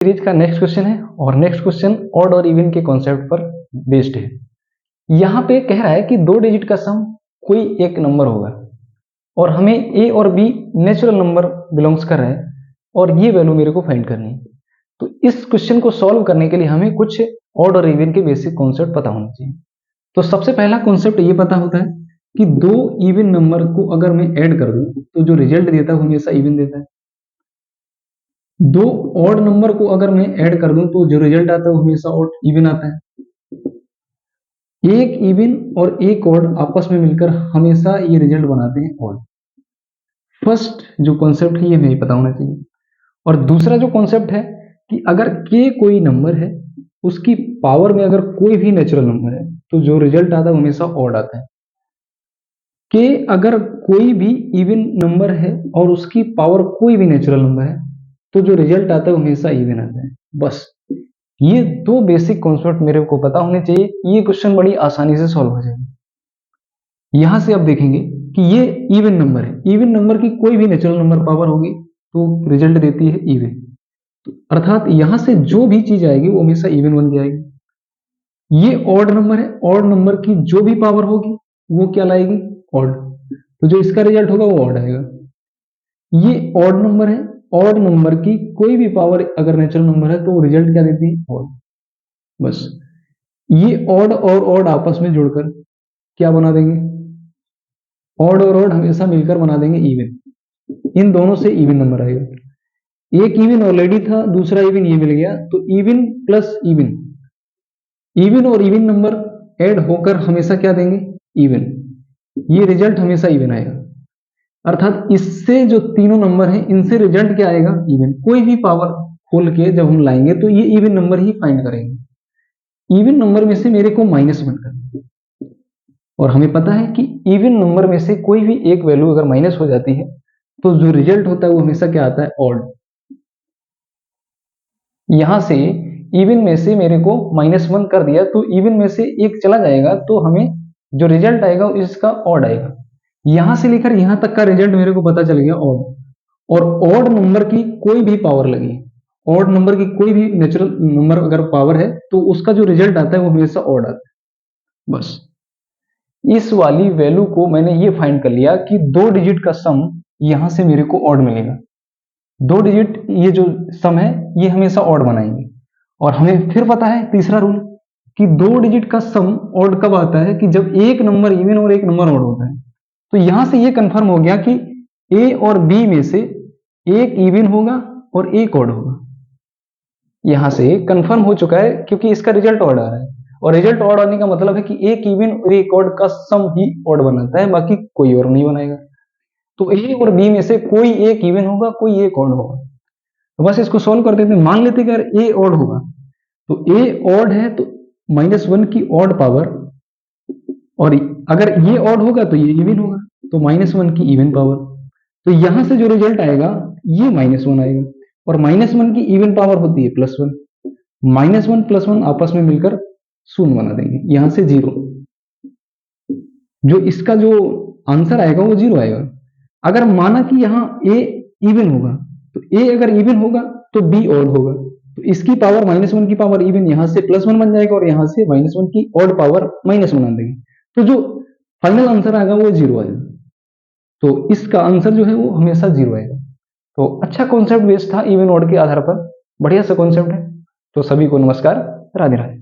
Series का next question है और नेक्स्ट क्वेश्चन ऑड और इवन के कॉन्सेप्ट पर बेस्ड है। यहाँ पे कह रहा है कि 2 डिजिट का सम कोई एक नंबर होगा और हमें ए और बी नेचुरल नंबर बिलोंग्स कर रहा है और ये वैल्यू मेरे को फाइंड करनी है। तो इस क्वेश्चन को सॉल्व करने के लिए हमें कुछ ऑड और इवन के बेसिक कॉन्सेप्ट पता होना चाहिए। तो सबसे पहला कॉन्सेप्ट ये पता होता है कि 2 इवन नंबर को अगर मैं ऐड कर दूं तो जो रिजल्ट देता है हमेशा इवन देता है। 2 ऑड नंबर को अगर मैं ऐड कर दूं तो जो रिजल्ट आता है वो हमेशा ऑड इवन आता है। एक इवन और एक ऑड आपस में मिलकर हमेशा ये रिजल्ट बनाते हैं ऑड। फर्स्ट जो कॉन्सेप्ट है ये हमें पता होना चाहिए। और दूसरा जो कॉन्सेप्ट है कि अगर के कोई नंबर है उसकी पावर में अगर कोई भी नेचुरल नंबर है तो जो रिजल्ट आता है हमेशा ऑड आता है। के अगर कोई भी इवन नंबर है और उसकी पावर कोई भी नेचुरल नंबर है तो जो रिजल्ट आता है हमेशा इवन आता है। बस ये 2 बेसिक कॉन्सेप्ट मेरे को पता होने चाहिए, ये क्वेश्चन बड़ी आसानी से सॉल्व हो जाएगा। यहां से अब देखेंगे कि ये इवन नंबर है, इवन नंबर की कोई भी नेचुरल नंबर पावर होगी तो रिजल्ट देती है इवन। तो अर्थात यहां से जो भी चीज आएगी वो हमेशा इवन बन जाएगी। ये ऑड नंबर है, ऑड नंबर की जो भी पावर होगी वो क्या लाएगी ऑड, तो जो इसका रिजल्ट होगा वो ऑड आएगा। ये ऑड नंबर है, ऑड नंबर की कोई भी पावर अगर नेचुरल नंबर है तो वो रिजल्ट क्या देती है ऑड। बस ये ऑड और ऑड आपस में जुड़कर क्या बना देंगे, ऑड और ऑड हमेशा मिलकर बना देंगे इवन। इन दोनों से इवन नंबर आएगा। एक इवन ऑलरेडी था, दूसरा इवन ये मिल गया, तो इवन प्लस इवन, इवन और इवन नंबर ऐड होकर हमेशा क्या देंगे इवन। ये रिजल्ट हमेशा इवन आएगा। अर्थात इससे जो तीनों नंबर हैं इनसे रिजल्ट क्या आएगा इवन। कोई भी पावर खोल के जब हम लाएंगे तो ये इवन नंबर ही फाइंड करेंगे। इवन नंबर में से मेरे को माइनस वन करना, और हमें पता है कि इवन नंबर में से कोई भी एक वैल्यू अगर माइनस हो जाती है तो जो रिजल्ट होता है वो हमेशा क्या आता है ऑड। यहां से इवन में से मेरे को -1 कर दिया तो इवन में से एक चला जाएगा तो हमें जो रिजल्ट आएगा इसका ऑड आएगा। यहां से लेकर यहां तक का रिजल्ट मेरे को पता चल गया ऑड। और ऑड नंबर की कोई भी पावर लगी, ऑड नंबर की कोई भी नेचुरल नंबर अगर पावर है तो उसका जो रिजल्ट आता है वो हमेशा ऑड आता है। बस इस वाली वैल्यू को मैंने ये फाइंड कर लिया कि 2 डिजिट का सम यहां से मेरे को ऑड मिलेगा। 2 डिजिट ये जो सम है ये हमेशा ऑड बनाएंगे। और हमें फिर पता है तीसरा रूल कि 2 डिजिट का सम ऑड कब आता है कि जब एक नंबर इवन और एक नंबर ऑड होता है। तो यहां से ये कंफर्म हो गया कि ए और बी में से एक इवन होगा और एक ऑड होगा। यहां से कंफर्म हो चुका है क्योंकि इसका रिजल्ट ऑड आ रहा है, और रिजल्ट ऑड आने का मतलब है कि एक इवन और एक ऑड का सम ही ऑड बनाता है, बाकी कोई और नहीं बनाएगा। तो ए और बी में से कोई एक इवन होगा, कोई एक ऑड होगा। तो बस इसको सॉल्व कर देते हैं। मान लेते हैं कि ए ऑड होगा तो ए ऑड है तो -1 की ऑड पावर, और अगर ये ऑड होगा तो ये इवन होगा तो -1 की इवन पावर। तो यहां से जो रिजल्ट आएगा ये -1 आएगा, और -1 की इवन पावर होती है +1। -1 +1 आपस में मिलकर 0 बना देंगे, यहां से 0। जो इसका जो आंसर आएगा वो 0 आएगा। अगर माना कि यहाँ ए इवन होगा तो ए अगर इवन होगा तो बी ऑड होगा, तो इसकी पावर -1 की पावर इवन यहां से +1 बन जाएगा और यहां से -1 की ऑड पावर -1 बना देंगे। तो जो फाइनल आंसर आएगा वो 0 आएगा। तो इसका आंसर जो है वो हमेशा 0 आएगा। तो अच्छा कॉन्सेप्ट बेस्ड था इवन ऑड के आधार पर, बढ़िया सा कॉन्सेप्ट है। तो सभी को नमस्कार, राधे राधे।